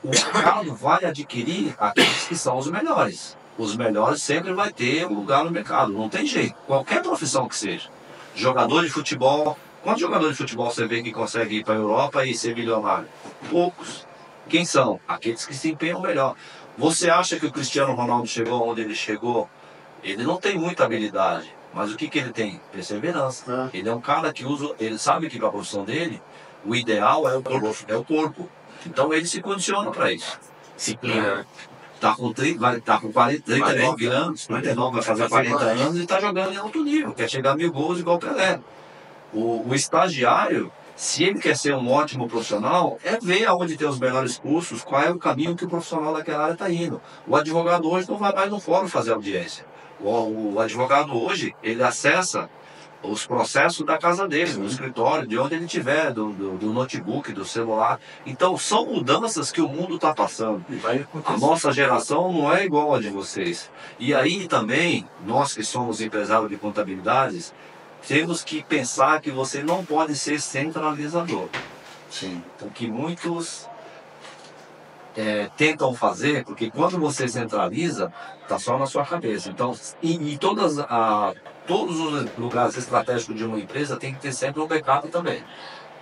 O mercado vai adquirir aqueles que são os melhores. Os melhores sempre vai ter um lugar no mercado, não tem jeito. Qualquer profissão que seja. Jogador de futebol, quantos jogadores de futebol você vê que consegue ir para a Europa e ser milionário? Poucos. Quem são? Aqueles que se empenham melhor. Você acha que o Cristiano Ronaldo chegou onde ele chegou? Ele não tem muita habilidade, mas o que ele tem? Perseverança. Ele é um cara que ele sabe que para a profissão dele, o ideal é o corpo. Então ele se condiciona para isso. Disciplina, né? Tá com 39 anos, 39 vai fazer 40 anos e está jogando em alto nível, quer chegar a 1000 gols igual o Pelé. O estagiário, se ele quer ser um ótimo profissional, ver aonde tem os melhores cursos, qual é o caminho que o profissional daquela área está indo. O advogado hoje não vai mais no fórum fazer audiência. O advogado hoje, ele acessa os processos da casa dele, no escritório, de onde ele estiver, do notebook, do celular. Então, são mudanças que o mundo está passando. A nossa geração não é igual a de vocês. E aí também, nós que somos empresários de contabilidades, temos que pensar que você não pode ser centralizador. Sim. Então, que muitos tentam fazer, porque quando você centraliza, está só na sua cabeça. Então, todos os lugares estratégicos de uma empresa tem que ter sempre um backup também.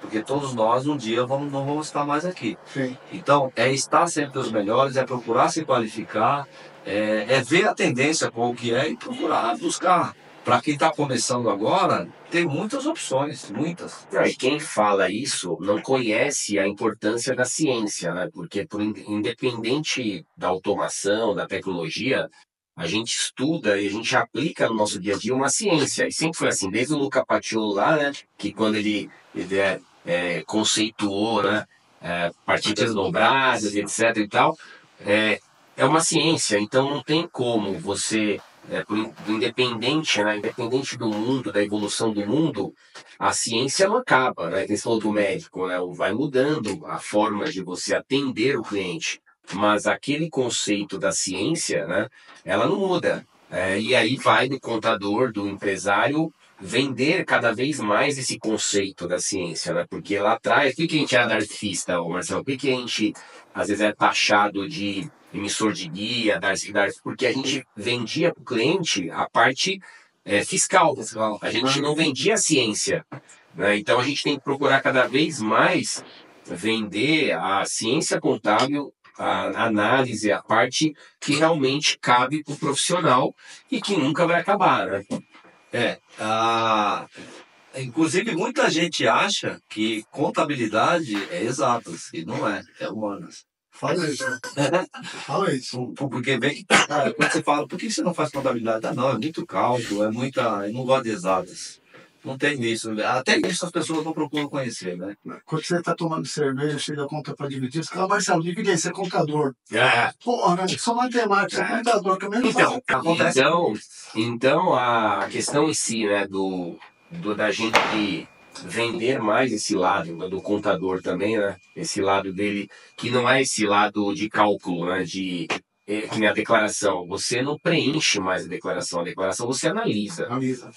Porque todos nós, um dia, não vamos estar mais aqui. Sim. Então, é estar sempre os melhores, é procurar se qualificar, é ver a tendência qual que é e procurar buscar. Para quem está começando agora, tem muitas opções, muitas. E quem fala isso não conhece a importância da ciência, né? Porque independente da automação, da tecnologia, a gente estuda e a gente aplica no nosso dia a dia uma ciência. E sempre foi assim, desde o Luca Paciolo lá, né? Que quando ele conceituou, né? Partidas dobradas, etc e tal, é uma ciência. Então não tem como você... independente, né? Independente do mundo, da evolução do mundo, a ciência não acaba, né? Tem esse falou do médico, né? Vai mudando a forma de você atender o cliente, mas aquele conceito da ciência, né? Ela não muda. E aí vai do contador, do empresário, vender cada vez mais esse conceito da ciência, né? Porque lá atrás, por que a gente era anarquista, Marcelo? Por que a gente, às vezes, é taxado de emissor de guia, porque a gente vendia para o cliente a parte fiscal. A gente não vendia a ciência, né? Então a gente tem que procurar cada vez mais vender a ciência contábil, a análise, a parte que realmente cabe para o profissional e que nunca vai acabar, né? Inclusive, muita gente acha que contabilidade é exatas, e não é humanas. Fala isso. Fala isso. Porque vem, quando você fala, por que você não faz contabilidade? Não, é muito cálculo, eu não gosto de exatas. Não tem isso. Até isso as pessoas não procuram conhecer, né? Quando você está tomando cerveja, chega a conta para dividir, você fala, Marcelo, divide aí, você é contador. Porra, né? Sou matemático, sou contador, que eu menos Então a questão em si, né, da gente vender mais esse lado do contador também, né? Esse lado dele, que não é esse lado de cálculo, né? Que nem a declaração. Você não preenche mais a declaração você analisa.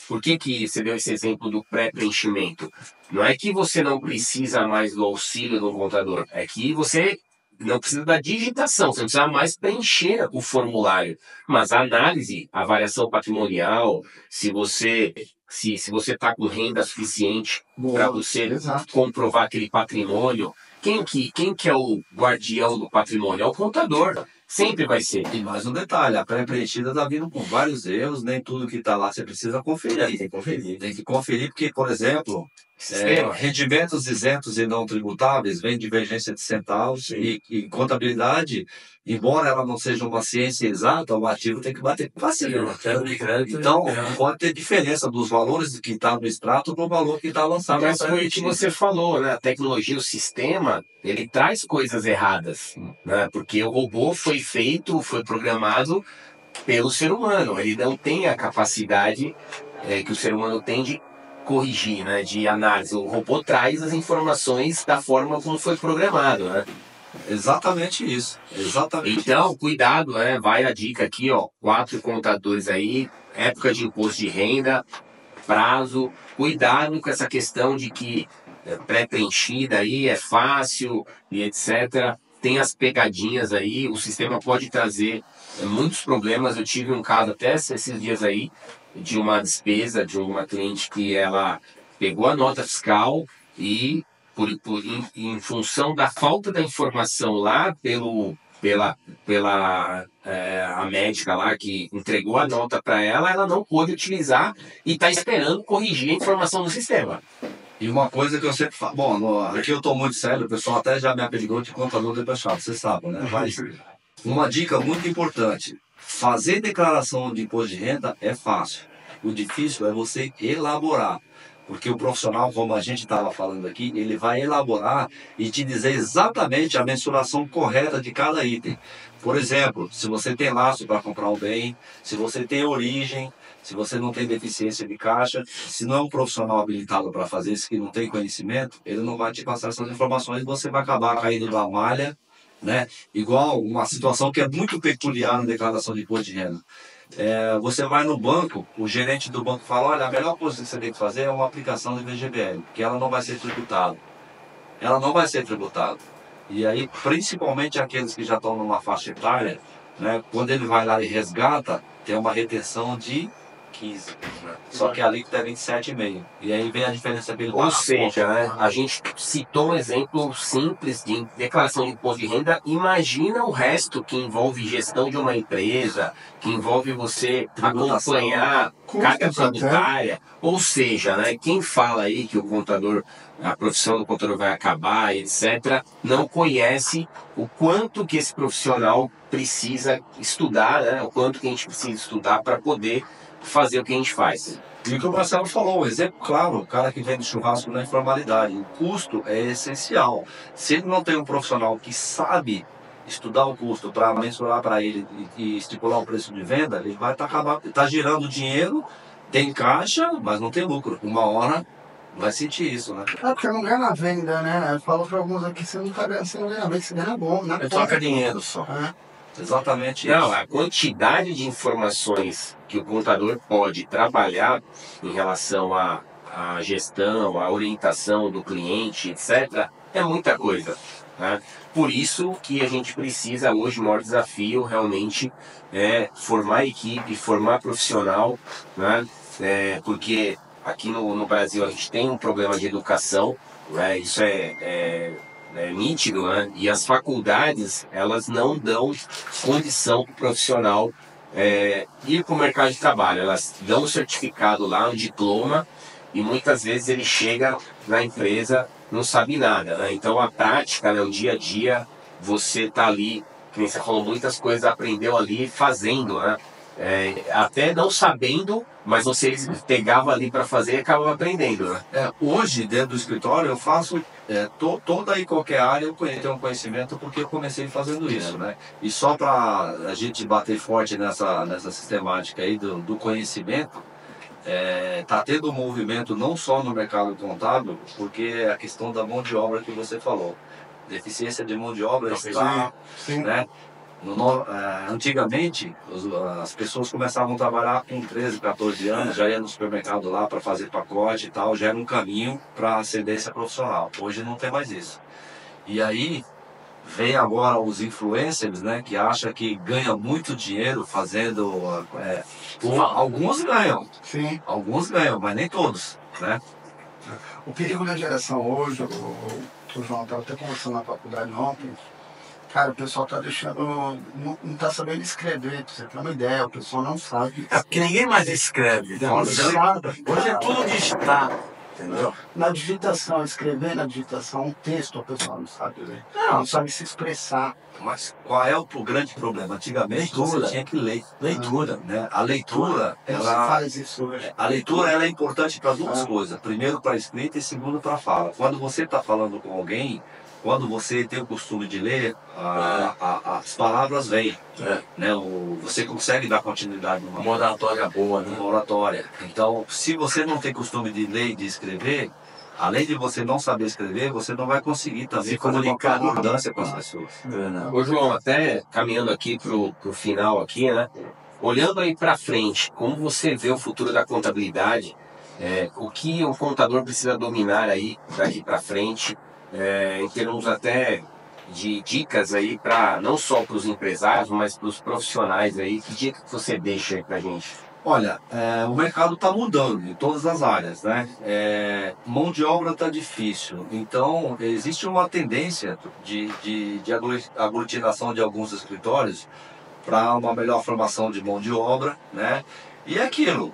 Por que você deu esse exemplo do pré-preenchimento? Não é que você não precisa mais do auxílio do contador, é que você não precisa da digitação, você não precisa mais preencher o formulário. Mas a análise, a variação patrimonial, se você está com renda suficiente para você comprovar aquele patrimônio, quem que é o guardião do patrimônio? É o contador. Sempre vai ser. E mais um detalhe, a pré-preenchida está vindo com vários erros, nem tudo que está lá você precisa conferir. Tem que conferir porque, por exemplo, rendimentos isentos e não tributáveis vem divergência de centavos e contabilidade, embora ela não seja uma ciência exata, o ativo tem que bater com passivo. Então, pode ter diferença dos valores que está no extrato para o valor que está lançado. Mas foi o que você falou, né? A tecnologia, o sistema, ele traz coisas erradas, né? Porque o robô foi programado pelo ser humano. Ele não tem a capacidade que o ser humano tem de corrigir, né? De análise. O robô traz as informações da forma como foi programado, né? Exatamente isso. Então, cuidado, né? Vai a dica aqui, ó. 4 contadores aí, época de imposto de renda, prazo. Cuidado com essa questão de que pré-preenchida aí é fácil e etc. Tem as pegadinhas aí, o sistema pode trazer muitos problemas. Eu tive um caso até esses dias aí, de uma despesa de uma cliente que ela pegou a nota fiscal e em função da falta da informação lá a médica lá que entregou a nota para ela não pôde utilizar e está esperando corrigir a informação do sistema. E uma coisa que eu sempre falo, aqui eu estou muito sério, o pessoal até já me apelidou de contador de peixado, você sabe, né? Mas uma dica muito importante, fazer declaração de imposto de renda é fácil. O difícil é você elaborar. Porque o profissional, como a gente estava falando aqui, ele vai elaborar e te dizer exatamente a mensuração correta de cada item. Por exemplo, se você tem laço para comprar um bem, se você tem origem, se você não tem deficiência de caixa, se não é um profissional habilitado para fazer isso, que não tem conhecimento, ele não vai te passar essas informações e você vai acabar caindo na malha, né? Igual uma situação que é muito peculiar na declaração de imposto de renda. Você vai no banco, o gerente do banco fala, olha, a melhor coisa que você tem que fazer é uma aplicação de VGBL, que ela não vai ser tributada. Ela não vai ser tributada. E aí, principalmente aqueles que já estão numa faixa etária, né, quando ele vai lá e resgata, tem uma retenção de 15. Né? Só que a alíquota é 27,5. E aí vem a diferença pelo Ou seja, né, a gente citou um exemplo simples de declaração de imposto de renda. Imagina o resto que envolve gestão de uma empresa, que envolve você acompanhar carga tributária. Ou seja, né, quem fala aí que o contador, a profissão do contador vai acabar, etc., não conhece o quanto que esse profissional precisa estudar, né, o quanto que a gente precisa estudar para poder fazer o que a gente faz. E o que o Marcelo falou, um exemplo claro, o cara que vende churrasco na informalidade, o custo é essencial. Se ele não tem um profissional que sabe estudar o custo para mensurar para ele e estipular o preço de venda, ele vai tá girando dinheiro, tem caixa, mas não tem lucro. Uma hora vai sentir isso, né? Porque não ganha na venda, né? Eu falo para alguns aqui, você não ganha na venda, você ganha bom. Ele troca dinheiro só. Exatamente isso. Não, a quantidade de informações que o contador pode trabalhar em relação à gestão, à orientação do cliente, etc., é muita coisa. Né? Por isso que a gente precisa hoje, o maior desafio realmente é formar equipe, formar profissional, né? Porque aqui no Brasil a gente tem um problema de educação, né? Isso é nítido, né? E as faculdades, elas não dão condição para o profissional ir para o mercado de trabalho. Elas dão um certificado lá, um diploma, e muitas vezes ele chega na empresa, não sabe nada, né? Então a prática, né, o dia a dia, você tá ali, como você falou, muitas coisas aprendeu ali fazendo, né? Até não sabendo, mas você pegava ali para fazer e acabava aprendendo, né? Hoje, dentro do escritório, eu faço toda e qualquer área, eu tenho um conhecimento porque eu comecei fazendo isso, né? E só para a gente bater forte nessa sistemática aí do conhecimento, tá tendo um movimento não só no mercado contábil, porque a questão da mão de obra que você falou. Deficiência de mão de obra está, né? Antigamente, as pessoas começavam a trabalhar com 13, 14 anos, já ia no supermercado lá para fazer pacote e tal, já era um caminho para ascendência profissional. Hoje não tem mais isso. E aí, vem agora os influencers, né, que acham que ganha muito dinheiro fazendo... alguns ganham, Sim. Alguns ganham, mas nem todos, né? O perigo da geração hoje, o João estava até conversando na faculdade ontem, cara, o pessoal tá deixando, não tá sabendo escrever, pra você ter uma ideia, o pessoal não sabe. Porque ninguém mais escreve. Né? Hoje é tudo digitado, entendeu? Na digitação, escrever na digitação, um texto, o pessoal não sabe ler. Não sabe se expressar. Mas qual é o grande problema? Antigamente você tinha que ler. Leitura. Né? A leitura, Você faz isso hoje. A leitura ela é importante para duas coisas. Primeiro para a escrita e segundo para a fala. Quando você está falando com alguém, quando você tem o costume de ler, as palavras vêm. Né? Você consegue dar continuidade numa oratória boa, né? Uma oratória. Então, se você não tem costume de ler e de escrever, além de você não saber escrever, você não vai conseguir também se comunicar com concordância com as pessoas. Ô João, até caminhando aqui pro final aqui, né? Olhando aí para frente, como você vê o futuro da contabilidade, o que o contador precisa dominar aí daqui para frente, em termos até de dicas aí para não só para os empresários, mas para os profissionais aí, que dica que você deixa aí para gente? Olha, o mercado está mudando em todas as áreas, né? Mão de obra está difícil, então existe uma tendência de aglutinação de alguns escritórios para uma melhor formação de mão de obra, né? E é aquilo,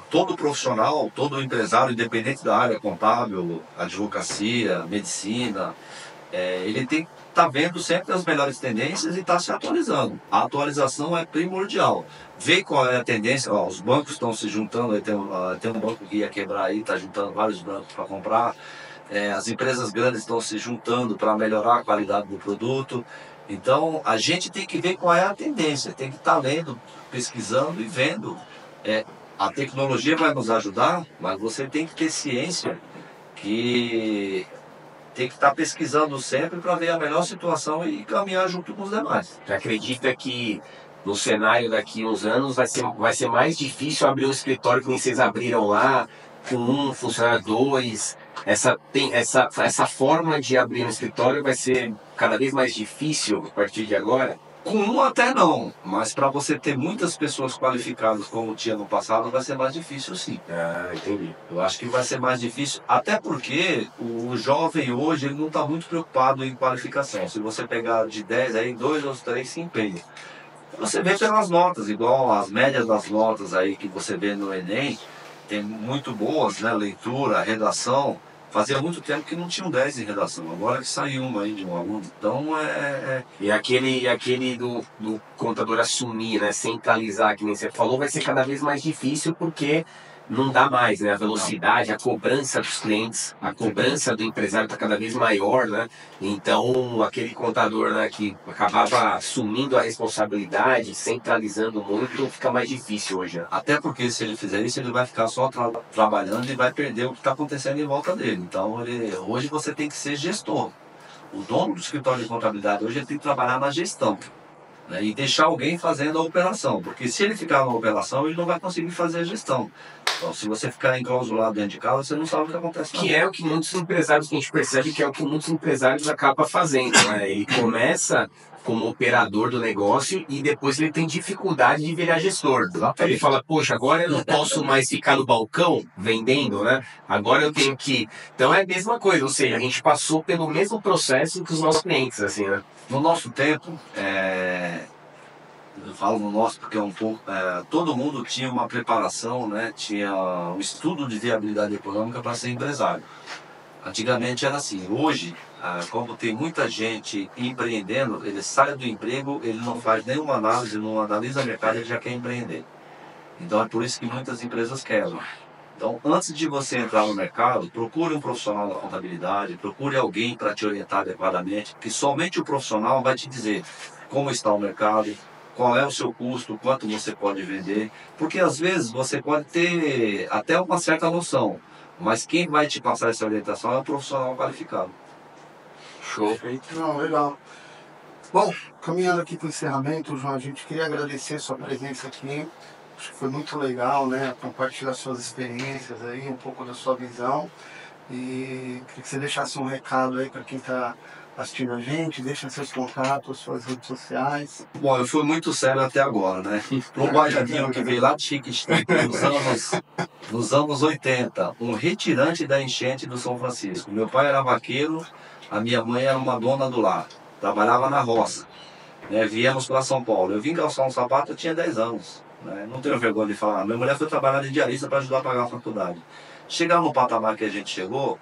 todo profissional, todo empresário, independente da área contábil, advocacia, medicina, ele tem que estar vendo sempre as melhores tendências e estar se atualizando. A atualização é primordial. Ver qual é a tendência, os bancos estão se juntando, tem um banco que ia quebrar aí, está juntando vários bancos para comprar, as empresas grandes estão se juntando para melhorar a qualidade do produto. Então, a gente tem que ver qual é a tendência, tem que estar lendo, pesquisando e vendo. A tecnologia vai nos ajudar, mas você tem que ter ciência que tem que estar pesquisando sempre para ver a melhor situação e caminhar junto com os demais. Você acredita que no cenário daqui a uns anos vai ser mais difícil abrir um escritório que nem vocês abriram lá, com um funcionário, dois? Essa forma de abrir um escritório vai ser cada vez mais difícil a partir de agora? Com um até não, mas para você ter muitas pessoas qualificadas como tinha no passado, vai ser mais difícil sim. Ah, entendi. Eu acho que vai ser mais difícil, até porque o jovem hoje ele não está muito preocupado em qualificação. Se você pegar de 10, aí 2 ou 3 se empenha. Você vê pelas notas, igual as médias das notas aí que você vê no Enem, tem muito boas, né? Leitura, redação. Fazia muito tempo que não tinham 10 em redação, agora que saiu uma aí de um aluno. Então E aquele do contador assumir, né? Centralizar, que nem você falou, vai ser cada vez mais difícil porque não dá mais, né? A velocidade, a cobrança dos clientes, a cobrança do empresário está cada vez maior, né? Então, aquele contador, né, que acabava assumindo a responsabilidade, centralizando muito, fica mais difícil hoje, né? Até porque se ele fizer isso, ele vai ficar só trabalhando e vai perder o que está acontecendo em volta dele. Então, hoje você tem que ser gestor. O dono do escritório de contabilidade hoje ele tem que trabalhar na gestão, né, e deixar alguém fazendo a operação. Porque se ele ficar na operação, ele não vai conseguir fazer a gestão. Então, se você ficar enclausulado dentro de casa, você não sabe o que acontece. Que é o que muitos empresários, que a gente percebe que é o que muitos empresários acabam fazendo, né? Ele começa como operador do negócio e depois ele tem dificuldade de virar gestor. Ele fala, poxa, agora eu não posso mais ficar no balcão vendendo, né? Agora eu tenho que... Então é a mesma coisa, ou seja, a gente passou pelo mesmo processo que os nossos clientes, assim, né? No nosso tempo, eu falo no nosso porque é um pouco, todo mundo tinha uma preparação, né? Tinha um estudo de viabilidade econômica para ser empresário. Antigamente era assim. Hoje, como tem muita gente empreendendo, ele sai do emprego, ele não faz nenhuma análise, não analisa o mercado, ele já quer empreender. Então é por isso que muitas empresas quebram. Então, antes de você entrar no mercado, procure um profissional da contabilidade, procure alguém para te orientar adequadamente, que somente o profissional vai te dizer como está o mercado, qual é o seu custo, quanto você pode vender, porque às vezes você pode ter até uma certa noção, mas quem vai te passar essa orientação é um profissional qualificado. Show. Não, legal. Bom, caminhando aqui para o encerramento, João, a gente queria agradecer sua presença aqui. Acho que foi muito legal, né? Compartilhar suas experiências aí, um pouco da sua visão. E queria que você deixasse um recado aí para quem está assistindo a gente, deixa seus contatos, suas redes sociais. Bom, eu fui muito sério até agora, né? Para um baianinho que veio lá de Chiquititas, nos anos 80, um retirante da enchente do São Francisco. Meu pai era vaqueiro, a minha mãe era uma dona do lar, trabalhava na roça. Né? Viemos para São Paulo. Eu vim calçar um sapato, eu tinha 10 anos. Né? Não tenho vergonha de falar. Minha mulher foi trabalhar de diarista para ajudar a pagar a faculdade. Chegar no patamar que a gente chegou,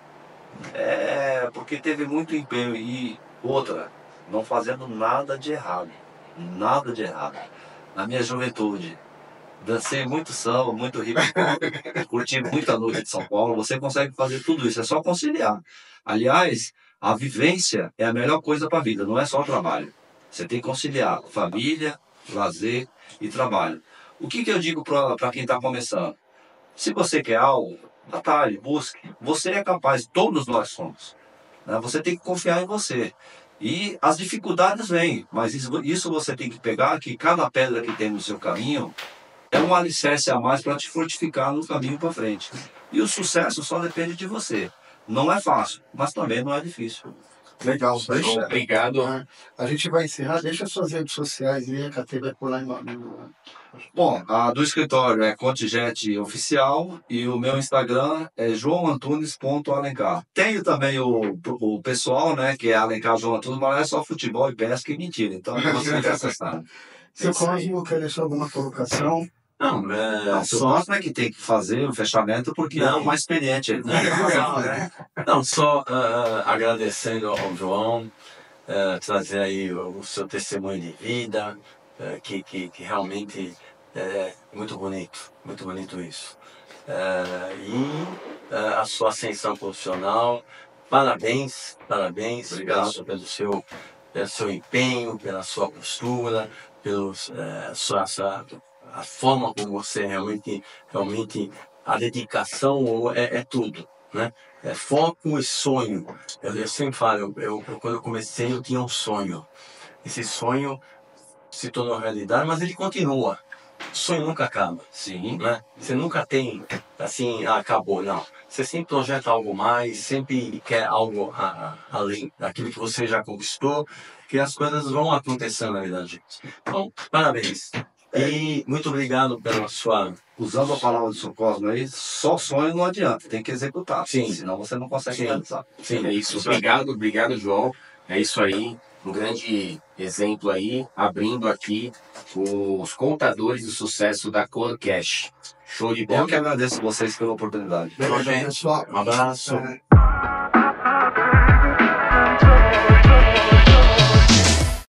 porque teve muito empenho e outra, não fazendo nada de errado. Nada de errado. Na minha juventude, dancei muito samba, muito hip hop, curti muita noite de São Paulo. Você consegue fazer tudo isso, é só conciliar. Aliás, a vivência é a melhor coisa para a vida, não é só o trabalho. Você tem que conciliar família, lazer e trabalho. O que eu digo para quem está começando? Se você quer algo, batalhe, busque. Você é capaz, todos nós somos. Né? Você tem que confiar em você. E as dificuldades vêm, mas isso você tem que pegar, que cada pedra que tem no seu caminho é um alicerce a mais para te fortificar no caminho para frente. E o sucesso só depende de você. Não é fácil, mas também não é difícil. Legal, Show. Obrigado. A gente vai encerrar, deixa suas redes sociais e a KT vai pular em Bom, a do escritório é Contijet Oficial e o meu Instagram é joaoantunes.alencar. Tenho também o pessoal, né, que é Alencar João Antunes, mas é só futebol e pesca e mentira. Então você tem que acessar. Seu Cosmo, quer deixar alguma colocação? Não, O seu Cosmo é que tem que fazer o fechamento porque é o mais experiente. Ele não tem razão, né? não, só agradecendo ao João, trazer aí o seu testemunho de vida, que realmente é muito bonito isso. E a sua ascensão profissional, parabéns Obrigado. pelo seu empenho, pela sua postura, a forma como você realmente a dedicação é tudo, né? É foco e sonho. Eu sempre falo, quando eu comecei eu tinha um sonho. Esse sonho se tornou realidade, mas ele continua. o sonho nunca acaba. Sim. Né? Você nunca tem, assim, acabou, não. Você sempre projeta algo mais, sempre quer algo além daquilo que você já conquistou, que as coisas vão acontecendo na vida da gente. Então, parabéns. E muito obrigado pela sua... Usando a palavra do seu Cosmo aí, só sonho não adianta, tem que executar. Sim. Senão você não consegue Sim. realizar. Sim, é isso. Obrigado, João. É isso aí. Um grande exemplo aí, abrindo aqui os contadores do sucesso da Corecash. Show de bola. Eu que agradeço vocês pela oportunidade. Beleza, pessoal. Um abraço. É.